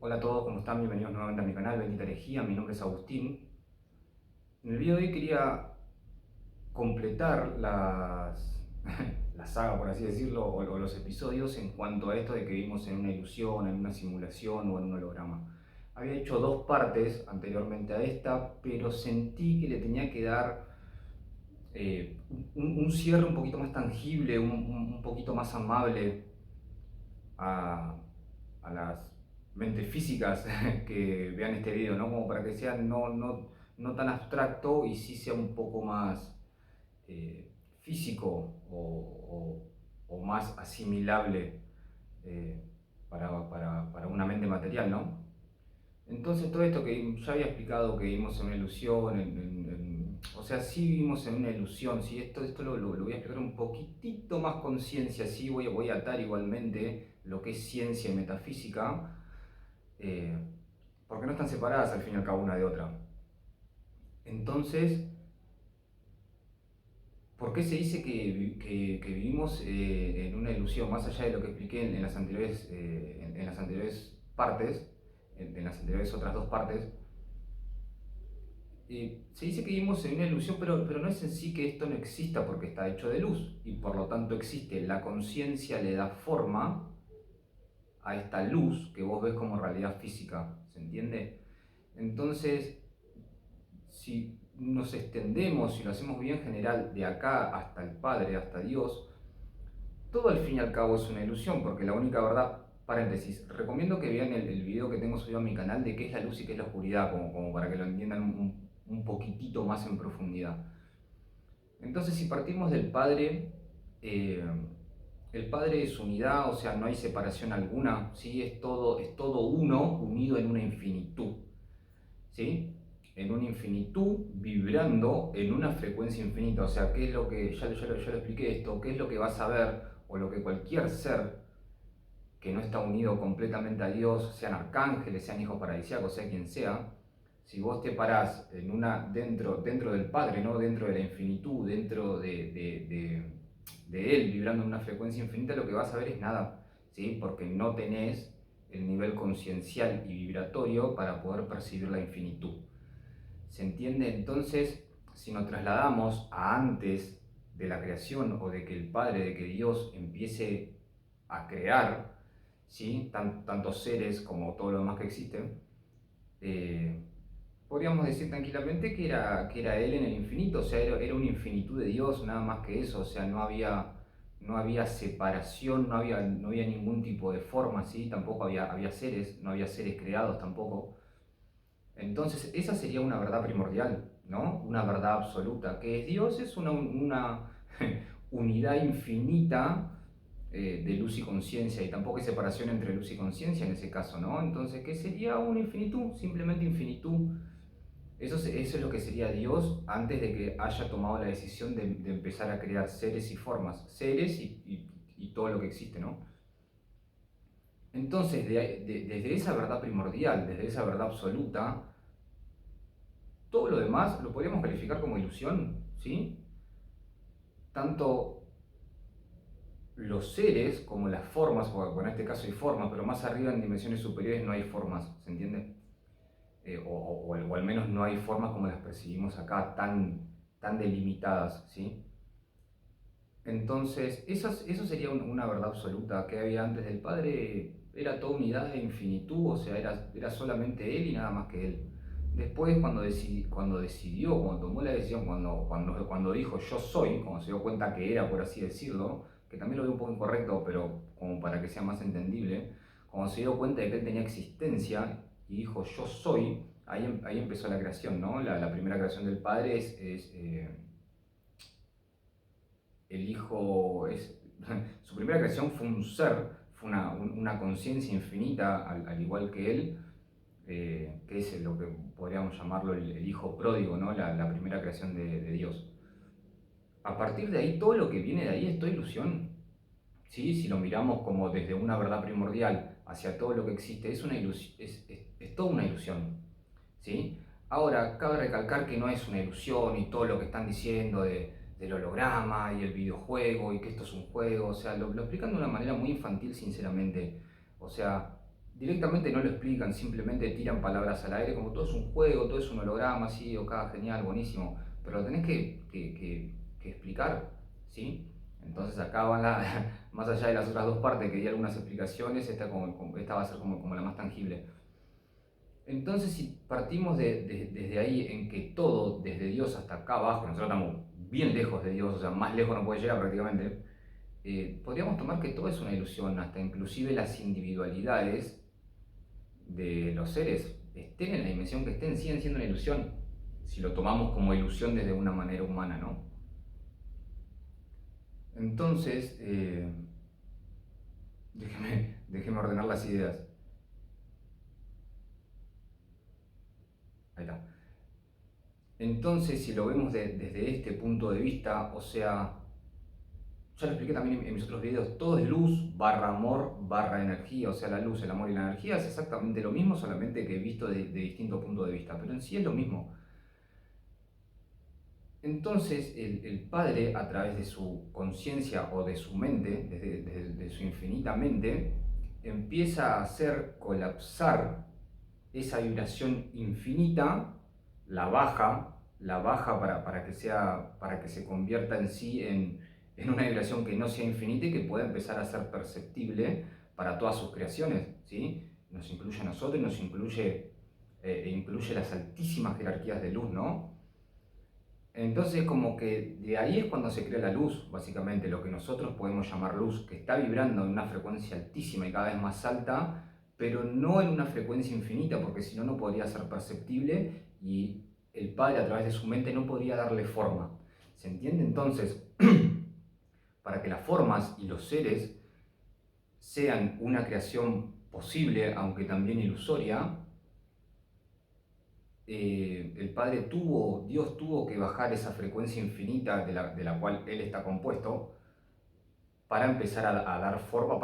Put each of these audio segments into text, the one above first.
Hola a todos, ¿cómo están? Bienvenidos nuevamente a mi canal Bendita Herejía. Mi nombre es Agustín. En el video de hoy quería completar la saga, por así decirlo, o los episodios en cuanto a esto de que vivimos en una ilusión, en una simulación o en un holograma. Había hecho dos partes anteriormente a esta, pero sentí que le tenía que dar un cierre un poquito más tangible, un poquito más amable a, a las mentes físicas que vean este video, ¿no? Como para que sea no tan abstracto y sí sea un poco más físico o más asimilable para una mente material, ¿no? Entonces todo esto que ya había explicado, que vivimos en una ilusión, o sea, sí vivimos en una ilusión, sí, esto lo voy a explicar un poquitito más con ciencia, sí, voy a atar igualmente lo que es ciencia y metafísica, eh, porque no están separadas al fin y al cabo una de otra. Entonces, ¿por qué se dice que vivimos en una ilusión? Más allá de lo que expliqué en las anteriores partes, en las anteriores otras dos partes, se dice que vivimos en una ilusión, pero no es en sí que esto no exista porque está hecho de luz y por lo tanto existe. La conciencia le da forma a esta luz que vos ves como realidad física, ¿se entiende? Entonces, si nos extendemos, si lo hacemos bien general, de acá hasta el Padre, hasta Dios, todo al fin y al cabo es una ilusión, porque la única verdad, paréntesis, recomiendo que vean el video que tengo subido a mi canal de qué es la luz y qué es la oscuridad, como para que lo entiendan un poquitito más en profundidad. Entonces, si partimos del Padre, eh, el Padre es unidad, o sea, no hay separación alguna, ¿sí? Es todo uno unido en una infinitud, ¿sí? En una infinitud vibrando en una frecuencia infinita. O sea, ¿qué es lo que, ya lo expliqué esto, qué es lo que vas a ver o lo que cualquier ser que no está unido completamente a Dios, sean arcángeles, sean hijos paradisíacos, sea quien sea, si vos te parás dentro del Padre, ¿no? Dentro de la infinitud, dentro de Él, vibrando en una frecuencia infinita, lo que vas a ver es nada, ¿sí? Porque no tenés el nivel conciencial y vibratorio para poder percibir la infinitud. ¿Se entiende? Entonces, si nos trasladamos a antes de la creación o de que el Padre, de que Dios empiece a crear, ¿sí? Tantos seres como todo lo demás que existen, eh, podríamos decir tranquilamente que era Él en el infinito, o sea, era una infinitud de Dios, nada más que eso, o sea, no había separación, no había ningún tipo de forma, ¿sí? Tampoco había seres, no había seres creados tampoco. Entonces, esa sería una verdad primordial, ¿no? Una verdad absoluta, que es Dios es una unidad infinita de luz y conciencia, y tampoco hay separación entre luz y conciencia en ese caso, ¿no? Entonces, ¿qué sería una infinitud? Simplemente infinitud. Eso es lo que sería Dios antes de que haya tomado la decisión de empezar a crear seres y formas, seres y todo lo que existe, ¿no? Entonces, desde esa verdad primordial, desde esa verdad absoluta, todo lo demás lo podríamos calificar como ilusión, ¿sí? Tanto los seres como las formas, bueno, en este caso hay formas, pero más arriba en dimensiones superiores no hay formas, ¿se entiende? O al menos no hay formas como las percibimos acá, tan delimitadas, ¿sí? Entonces, eso sería una verdad absoluta que había antes del Padre, era toda unidad de infinitud, o sea, era solamente Él y nada más que Él. Después, cuando tomó la decisión, cuando dijo yo soy, cuando se dio cuenta que era, por así decirlo, que también lo veo un poco incorrecto, pero como para que sea más entendible, cuando se dio cuenta de que Él tenía existencia y dijo yo soy, ahí empezó la creación, ¿no? La primera creación del Padre el Hijo su primera creación fue un ser, fue una conciencia infinita, al igual que Él, que es lo que podríamos llamarlo el Hijo pródigo, ¿no? La primera creación de Dios. A partir de ahí, todo lo que viene de ahí es toda ilusión. ¿Sí? Si lo miramos como desde una verdad primordial hacia todo lo que existe, es, una ilusión, es toda una ilusión. ¿Sí? Ahora, cabe recalcar que no es una ilusión y todo lo que están diciendo del holograma y el videojuego y que esto es un juego, o sea, lo explican de una manera muy infantil, sinceramente. O sea, directamente no lo explican, simplemente tiran palabras al aire, como todo es un juego, todo es un holograma, sí, ok, genial, buenísimo, pero lo tenés que explicar, ¿sí? Entonces acá van más allá de las otras dos partes que di algunas explicaciones, esta va a ser como la más tangible. Entonces, si partimos desde ahí, en que todo, desde Dios hasta acá abajo, nosotros estamos bien lejos de Dios, o sea, más lejos no puede llegar prácticamente, podríamos tomar que todo es una ilusión, hasta inclusive las individualidades de los seres, estén en la dimensión que estén, siguen siendo una ilusión, si lo tomamos como ilusión desde una manera humana, ¿no? Entonces, déjeme ordenar las ideas. Ahí está. Entonces, si lo vemos desde este punto de vista, o sea, ya lo expliqué también en mis otros videos, todo es luz barra amor barra energía, o sea, la luz, el amor y la energía es exactamente lo mismo, solamente que visto de distintos puntos de vista, pero en sí es lo mismo. Entonces, el Padre, a través de su conciencia o de su mente, desde su infinita mente, empieza a hacer colapsar esa vibración infinita, la baja para que se convierta en sí en una vibración que no sea infinita y que pueda empezar a ser perceptible para todas sus creaciones, ¿sí? Nos incluye a nosotros, nos incluye las altísimas jerarquías de luz, ¿no? Entonces, como que de ahí es cuando se crea la luz, básicamente, lo que nosotros podemos llamar luz, que está vibrando en una frecuencia altísima y cada vez más alta, pero no en una frecuencia infinita, porque si no, no podría ser perceptible y el Padre a través de su mente no podría darle forma. ¿Se entiende? Entonces, para que las formas y los seres sean una creación posible, aunque también ilusoria, Dios tuvo que bajar esa frecuencia infinita de la cual Él está compuesto para empezar a dar forma,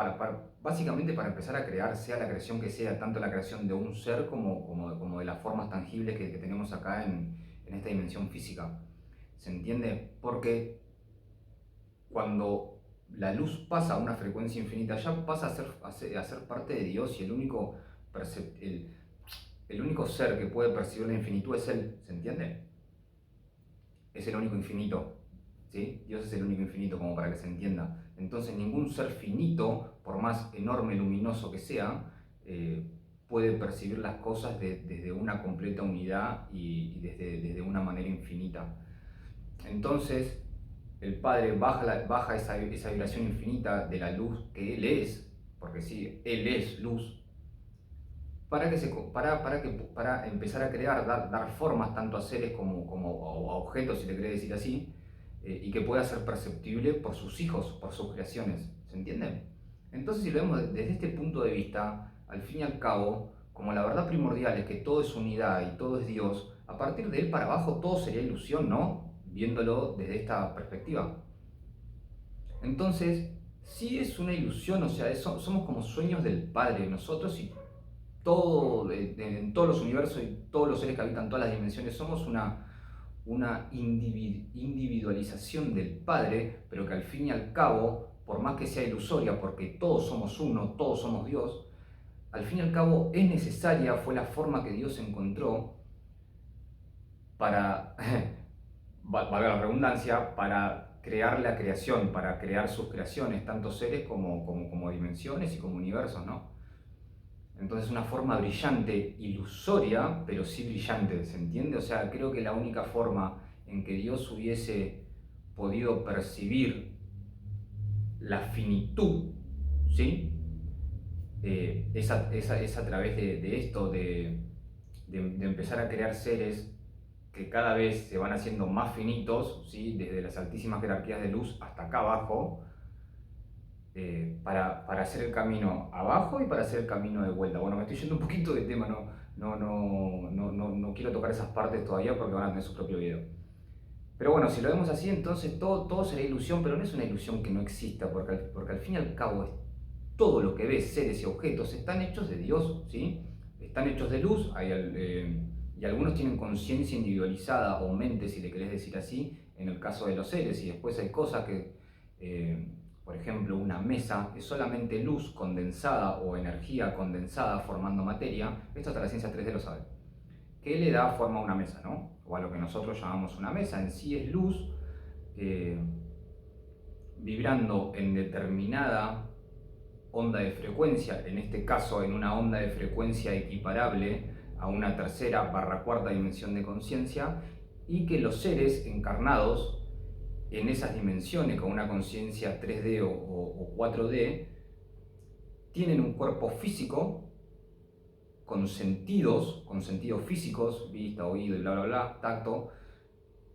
básicamente para empezar a crear, sea la creación que sea, tanto la creación de un ser como de las formas tangibles que tenemos acá en esta dimensión física. ¿Se entiende? Porque cuando la luz pasa a una frecuencia infinita, ya pasa a ser parte de Dios y el único ser que puede percibir la infinitud es Él, ¿se entiende? Es el único infinito, ¿sí? Dios es el único infinito, como para que se entienda. Entonces ningún ser finito, por más enorme, luminoso que sea, puede percibir las cosas desde una completa unidad y desde una manera infinita. Entonces el Padre baja esa vibración infinita de la luz que Él es, porque sí, Él es luz, para empezar a crear, dar formas tanto a seres como a objetos, si le querés decir así, y que pueda ser perceptible por sus hijos, por sus creaciones. ¿Se entiende? Entonces, si lo vemos desde este punto de vista, al fin y al cabo, como la verdad primordial es que todo es unidad y todo es Dios, a partir de él para abajo todo sería ilusión, ¿no? Viéndolo desde esta perspectiva. Entonces, sí es una ilusión, o sea, somos como sueños del Padre, nosotros y en todos los universos y todos los seres que habitan todas las dimensiones, somos una individualización del Padre, pero que al fin y al cabo, por más que sea ilusoria, porque todos somos uno, todos somos Dios, al fin y al cabo es necesaria, fue la forma que Dios encontró para, valga la redundancia, para crear la creación, para crear sus creaciones, tanto seres como dimensiones y como universos, ¿no? Entonces una forma brillante, ilusoria, pero sí brillante, ¿se entiende? O sea, creo que la única forma en que Dios hubiese podido percibir la finitud, ¿sí? Es a través de esto, de empezar a crear seres que cada vez se van haciendo más finitos, ¿sí? Desde las altísimas jerarquías de luz hasta acá abajo, para hacer el camino abajo y para hacer el camino de vuelta. Bueno, me estoy yendo un poquito de tema, no quiero tocar esas partes todavía porque van a tener su propio video. Pero bueno, si lo vemos así, entonces todo será ilusión, pero no es una ilusión que no exista, porque al fin y al cabo todo lo que ves, seres y objetos, están hechos de Dios, ¿sí? Están hechos de luz, y algunos tienen conciencia individualizada o mente, si le querés decir así, en el caso de los seres, y después hay cosas que, por ejemplo, una mesa, es solamente luz condensada o energía condensada formando materia. Esto hasta la ciencia 3D lo sabe. ¿Qué le da forma a una mesa, no? O a lo que nosotros llamamos una mesa. En sí es luz vibrando en determinada onda de frecuencia, en este caso en una onda de frecuencia equiparable a una tercera barra cuarta dimensión de conciencia, y que los seres encarnados en esas dimensiones con una conciencia 3D o 4D tienen un cuerpo físico con sentidos físicos, vista, oído y bla bla bla, tacto,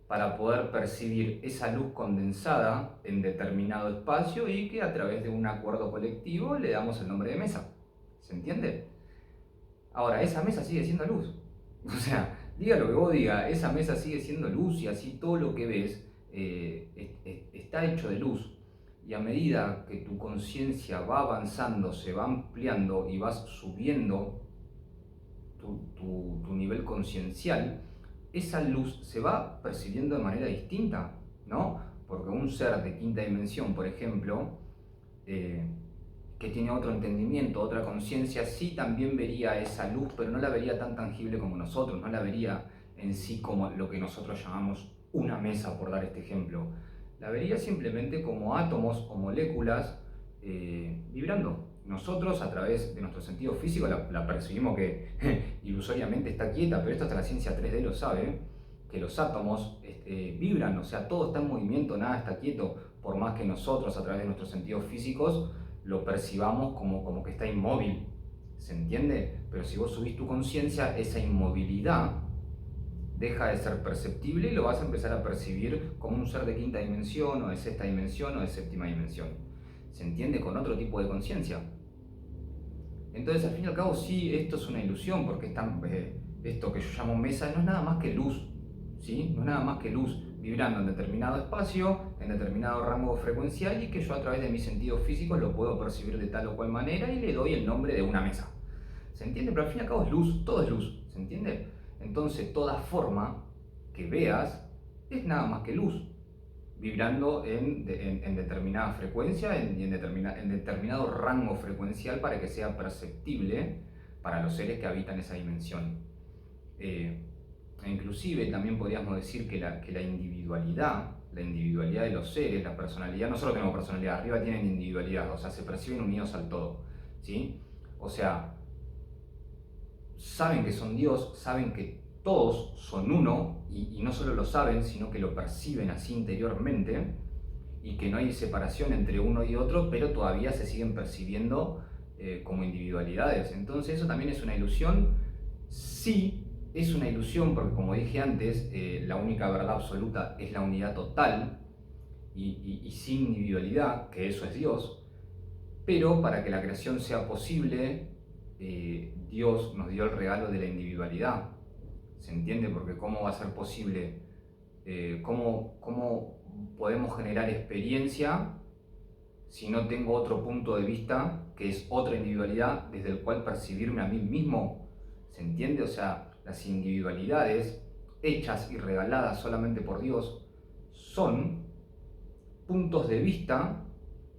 para poder percibir esa luz condensada en determinado espacio y que a través de un acuerdo colectivo le damos el nombre de mesa. ¿Se entiende? Ahora, esa mesa sigue siendo luz. O sea, diga lo que vos digas, esa mesa sigue siendo luz y así todo lo que ves está hecho de luz. Y a medida que tu conciencia va avanzando, se va ampliando y vas subiendo tu nivel conciencial, esa luz se va percibiendo de manera distinta, ¿no? Porque un ser de quinta dimensión, por ejemplo, que tiene otro entendimiento, otra conciencia, sí también vería esa luz, pero no la vería tan tangible como nosotros, no la vería en sí como lo que nosotros llamamos una mesa, por dar este ejemplo. La vería simplemente como átomos o moléculas vibrando. Nosotros, a través de nuestro sentido físico, la percibimos que ilusoriamente está quieta, pero esto hasta la ciencia 3D lo sabe, que los átomos vibran, o sea, todo está en movimiento, nada está quieto, por más que nosotros, a través de nuestros sentidos físicos, lo percibamos como que está inmóvil. ¿Se entiende? Pero si vos subís tu conciencia, esa inmovilidad deja de ser perceptible y lo vas a empezar a percibir como un ser de quinta dimensión, o de sexta dimensión, o de séptima dimensión. ¿Se entiende? Con otro tipo de conciencia. Entonces, al fin y al cabo, sí, esto es una ilusión, porque esto que yo llamo mesa no es nada más que luz, ¿sí? No es nada más que luz vibrando en determinado espacio, en determinado rango frecuencial, y que yo a través de mis sentidos físicos lo puedo percibir de tal o cual manera y le doy el nombre de una mesa. ¿Se entiende? Pero al fin y al cabo es luz, todo es luz, ¿se entiende? Entonces toda forma que veas es nada más que luz, vibrando en determinada frecuencia, en determinado rango frecuencial para que sea perceptible para los seres que habitan esa dimensión. Inclusive también podríamos decir que la individualidad de los seres, la personalidad, nosotros tenemos personalidad, arriba tienen individualidad, o sea, se perciben unidos al todo, ¿sí? O sea, saben que son Dios, saben que todos son uno, y no solo lo saben, sino que lo perciben así interiormente, y que no hay separación entre uno y otro, pero todavía se siguen percibiendo como individualidades. Entonces eso también es una ilusión. Sí, es una ilusión porque, como dije antes, la única verdad absoluta es la unidad total y sin individualidad, que eso es Dios. Pero para que la creación sea posible, Dios nos dio el regalo de la individualidad. ¿Se entiende? Porque ¿cómo va a ser posible? ¿Cómo podemos generar experiencia si no tengo otro punto de vista, que es otra individualidad desde el cual percibirme a mí mismo? ¿Se entiende? O sea, las individualidades hechas y regaladas solamente por Dios son puntos de vista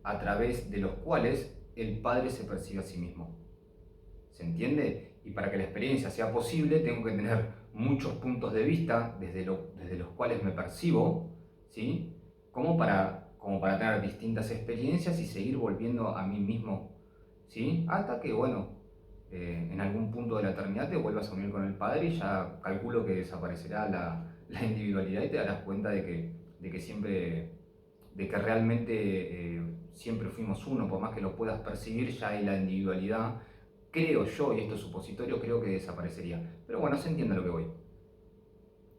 a través de los cuales el Padre se percibe a sí mismo. ¿Se entiende? Y para que la experiencia sea posible tengo que tener muchos puntos de vista desde los cuales me percibo, ¿sí? Como para tener distintas experiencias y seguir volviendo a mí mismo, ¿sí? Hasta que, bueno, en algún punto de la eternidad te vuelvas a unir con el Padre y ya calculo que desaparecerá la individualidad y te darás cuenta de que siempre, de que realmente siempre fuimos uno, por más que lo puedas percibir, ya hay la individualidad. Creo yo, y esto es supositorio, creo que desaparecería. Pero bueno, se entiende a lo que voy.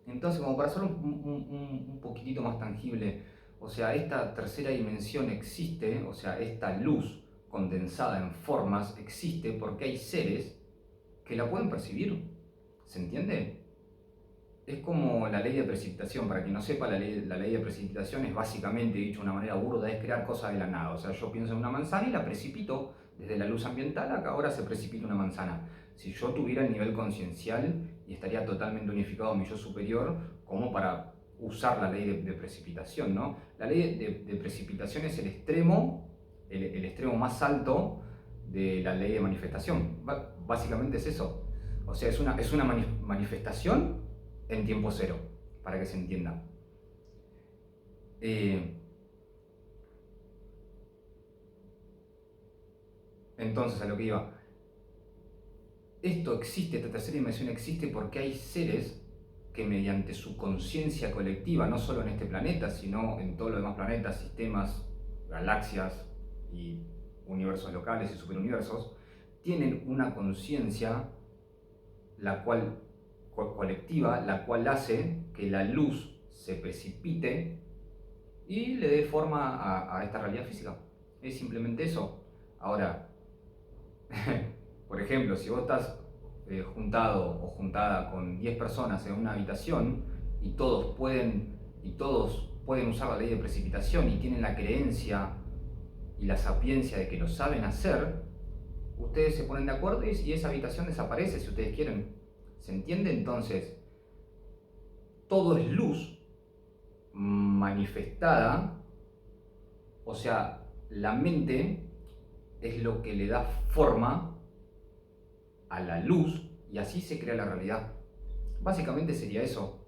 Entonces, como para hacerlo un poquitito más tangible, o sea, esta tercera dimensión existe, o sea, esta luz condensada en formas existe porque hay seres que la pueden percibir. ¿Se entiende? Es como la ley de precipitación. Para quien no sepa, la ley de precipitación es básicamente, dicho de una manera burda, es crear cosas de la nada. O sea, yo pienso en una manzana y la precipito desde la luz ambiental, acá ahora se precipita una manzana. Si yo tuviera el nivel conciencial y estaría totalmente unificado a mi yo superior, como para usar la ley de precipitación, ¿no? La ley de precipitación es el extremo el extremo más alto de la ley de manifestación. Básicamente es eso. O sea, es una manifestación en tiempo cero, para que se entienda. Entonces, a lo que iba. Esto existe, esta tercera dimensión existe porque hay seres que mediante su conciencia colectiva, no solo en este planeta, sino en todos los demás planetas, sistemas, galaxias y universos locales y superuniversos, tienen una conciencia la cual colectiva, la cual hace que la luz se precipite y le dé forma a esta realidad física. Es simplemente eso. Ahora, por ejemplo, si vos estás juntado o juntada con 10 personas en una habitación y todos pueden usar la ley de precipitación y tienen la creencia y la sapiencia de que lo saben hacer, ustedes se ponen de acuerdo y esa habitación desaparece si ustedes quieren. ¿Se entiende? Entonces, todo es luz manifestada, o sea, la mente es lo que le da forma a la luz y así se crea la realidad. Básicamente sería eso.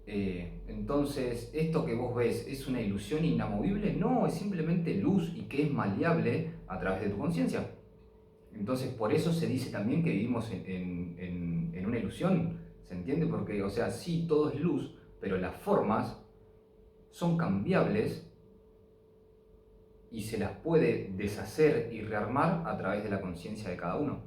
Entonces, ¿esto que vos ves es una ilusión inamovible? No, es simplemente luz y que es maleable a través de tu conciencia. Entonces, por eso se dice también que vivimos en una ilusión. ¿Se entiende? Porque, o sea, sí, todo es luz, pero las formas son cambiables y se las puede deshacer y rearmar a través de la conciencia de cada uno.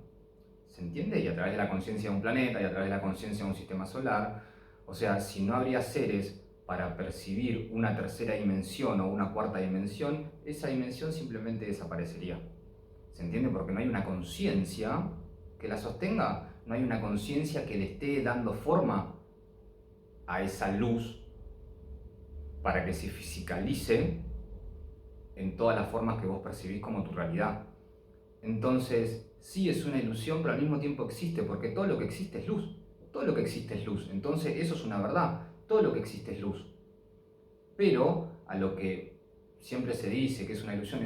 ¿Se entiende? Y a través de la conciencia de un planeta, y a través de la conciencia de un sistema solar. O sea, si no habría seres para percibir una tercera dimensión o una cuarta dimensión, esa dimensión simplemente desaparecería. ¿Se entiende? Porque no hay una conciencia que la sostenga, no hay una conciencia que le esté dando forma a esa luz para que se fisicalice en todas las formas que vos percibís como tu realidad. Entonces, sí es una ilusión, pero al mismo tiempo existe, porque todo lo que existe es luz. Todo lo que existe es luz. Entonces, eso es una verdad. Todo lo que existe es luz. Pero a lo que siempre se dice que es una ilusión, a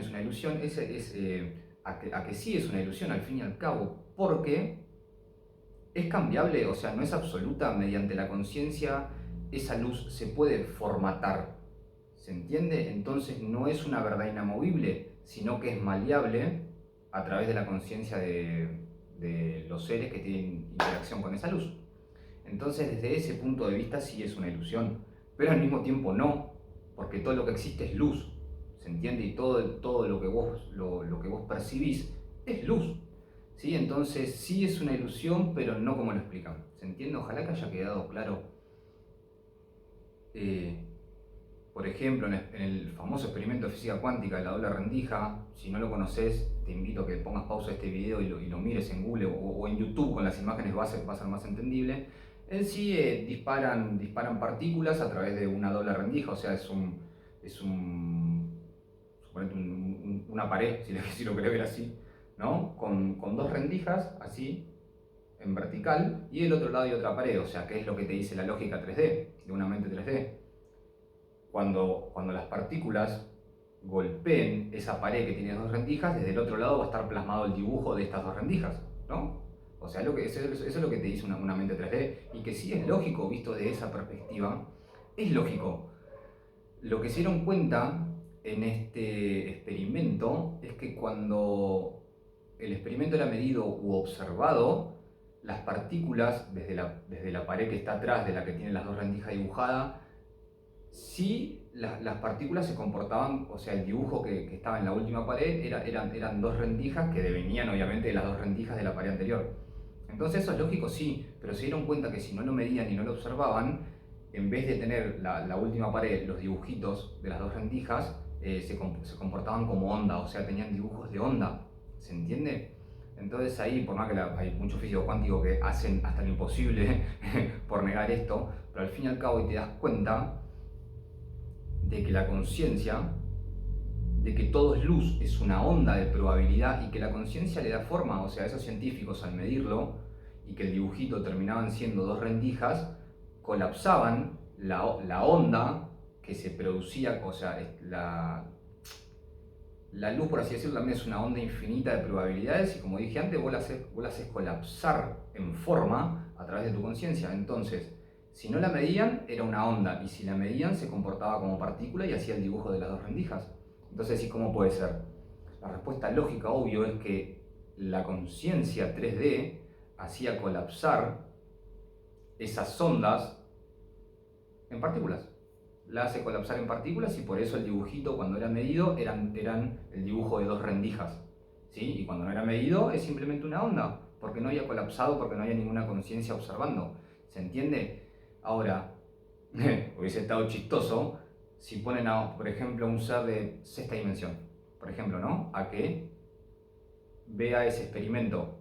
que sí es una ilusión al fin y al cabo, porque es cambiable, o sea, no es absoluta. Mediante la conciencia, esa luz se puede formatar. ¿Se entiende? Entonces no es una verdad inamovible, sino que es maleable a través de la conciencia de los seres que tienen interacción con esa luz. Entonces, desde ese punto de vista sí es una ilusión, pero al mismo tiempo no, porque todo lo que existe es luz, ¿se entiende? Y todo lo que vos percibís es luz, ¿sí? Entonces sí es una ilusión, pero no como lo explican, ¿se entiende? Ojalá que haya quedado claro. Por ejemplo, en el famoso experimento de física cuántica de la doble rendija, si no lo conoces, te invito a que pongas pausa a este video y lo mires en Google o en YouTube con las imágenes, va a ser más entendible. En sí disparan partículas a través de una doble rendija, o sea, suponete una pared, si lo querés ver así, ¿no? Con dos rendijas, así, en vertical, y del otro lado hay otra pared, o sea, que es lo que te dice la lógica 3D, de una mente 3D. Cuando las partículas golpeen esa pared que tiene dos rendijas, desde el otro lado va a estar plasmado el dibujo de estas dos rendijas, ¿no? O sea, eso es lo que te dice una mente 3D, y que sí es lógico visto de esa perspectiva, es lógico. Lo que se dieron cuenta en este experimento es que cuando el experimento era medido u observado, las partículas desde la pared que está atrás de la que tiene las dos rendijas dibujadas, sí, las partículas se comportaban, o sea, el dibujo que estaba en la última pared eran dos rendijas que devenían obviamente de las dos rendijas de la pared anterior. Entonces eso es lógico, sí, pero se dieron cuenta que si no lo medían y no lo observaban, en vez de tener la última pared, los dibujitos de las dos rendijas, se comportaban como onda, o sea, tenían dibujos de onda, ¿se entiende? Entonces ahí, por más que hay muchos físicos cuánticos que hacen hasta lo imposible por negar esto, pero al fin y al cabo te das cuenta de que la conciencia, de que todo es luz, es una onda de probabilidad y que la conciencia le da forma, o sea, esos científicos al medirlo y que el dibujito terminaban siendo dos rendijas, colapsaban la onda que se producía, o sea, La luz, por así decirlo, también es una onda infinita de probabilidades y como dije antes, vos la haces colapsar en forma a través de tu conciencia. Entonces, si no la medían, era una onda, y si la medían, se comportaba como partícula y hacía el dibujo de las dos rendijas. Entonces, ¿y cómo puede ser? La respuesta lógica, obvio, es que la conciencia 3D hacía colapsar esas ondas en partículas. La hace colapsar en partículas y por eso el dibujito cuando era medido eran el dibujo de dos rendijas. ¿Sí? Y cuando no era medido es simplemente una onda, porque no había colapsado, porque no había ninguna conciencia observando. ¿Se entiende? Ahora, hubiese estado chistoso si ponen, por ejemplo, un ser de sexta dimensión, por ejemplo, ¿no? A que vea ese experimento.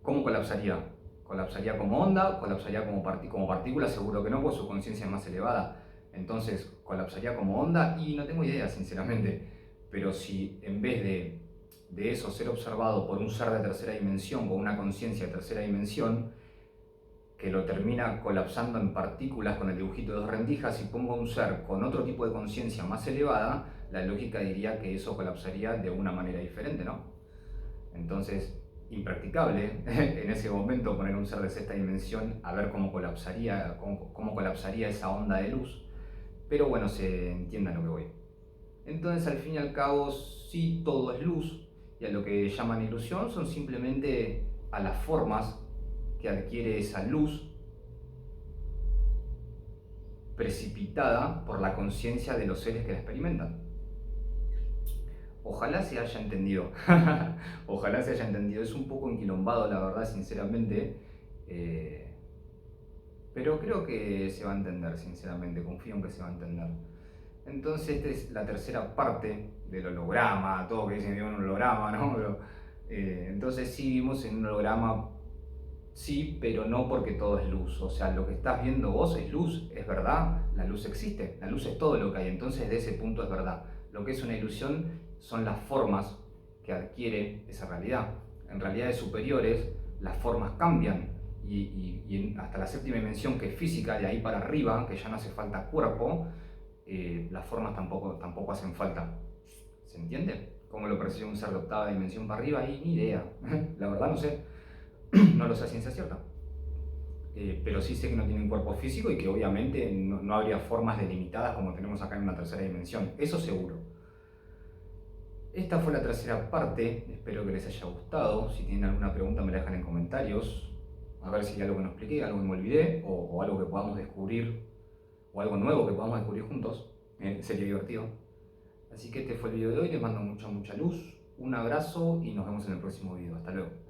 ¿Cómo colapsaría? ¿Colapsaría como onda? ¿Colapsaría como partícula? Seguro que no, pues su conciencia es más elevada. Entonces, ¿colapsaría como onda? Y no tengo idea, sinceramente. Pero si en vez de eso ser observado por un ser de tercera dimensión, con una conciencia de tercera dimensión, que lo termina colapsando en partículas con el dibujito de dos rendijas, y pongo un ser con otro tipo de conciencia más elevada, la lógica diría que eso colapsaría de una manera diferente, ¿no? Entonces, impracticable en ese momento poner un ser de sexta dimensión a ver cómo colapsaría esa onda de luz. Pero bueno, se entienda lo que voy. Entonces, al fin y al cabo, sí, todo es luz, y a lo que llaman ilusión son simplemente a las formas que adquiere esa luz precipitada por la conciencia de los seres que la experimentan. Ojalá se haya entendido. Ojalá se haya entendido. Es un poco enquilombado, la verdad, sinceramente. Pero creo que se va a entender, sinceramente. Confío en que se va a entender. Entonces, esta es la tercera parte del holograma. Todo que dicen que un holograma, ¿no? Pero, entonces, sí vivimos en un holograma. Sí, pero no porque todo es luz. O sea, lo que estás viendo vos es luz, es verdad, la luz existe, la luz es todo lo que hay, entonces de ese punto es verdad. Lo que es una ilusión son las formas que adquiere esa realidad. En realidades superiores las formas cambian y hasta la séptima dimensión, que es física, de ahí para arriba, que ya no hace falta cuerpo, las formas tampoco hacen falta. ¿Se entiende? ¿Cómo lo percibe un ser de octava dimensión para arriba? Ahí ni idea. La verdad no sé. No lo sé a ciencia cierta. Pero sí sé que no tienen cuerpo físico y que obviamente no habría formas delimitadas como tenemos acá en una tercera dimensión. Eso seguro. Esta fue la tercera parte. Espero que les haya gustado. Si tienen alguna pregunta me la dejan en comentarios. A ver si hay algo que no expliqué, algo que me olvidé, o algo que podamos descubrir, o algo nuevo que podamos descubrir juntos. Sería divertido. Así que este fue el video de hoy. Les mando mucha luz. Un abrazo y nos vemos en el próximo video. Hasta luego.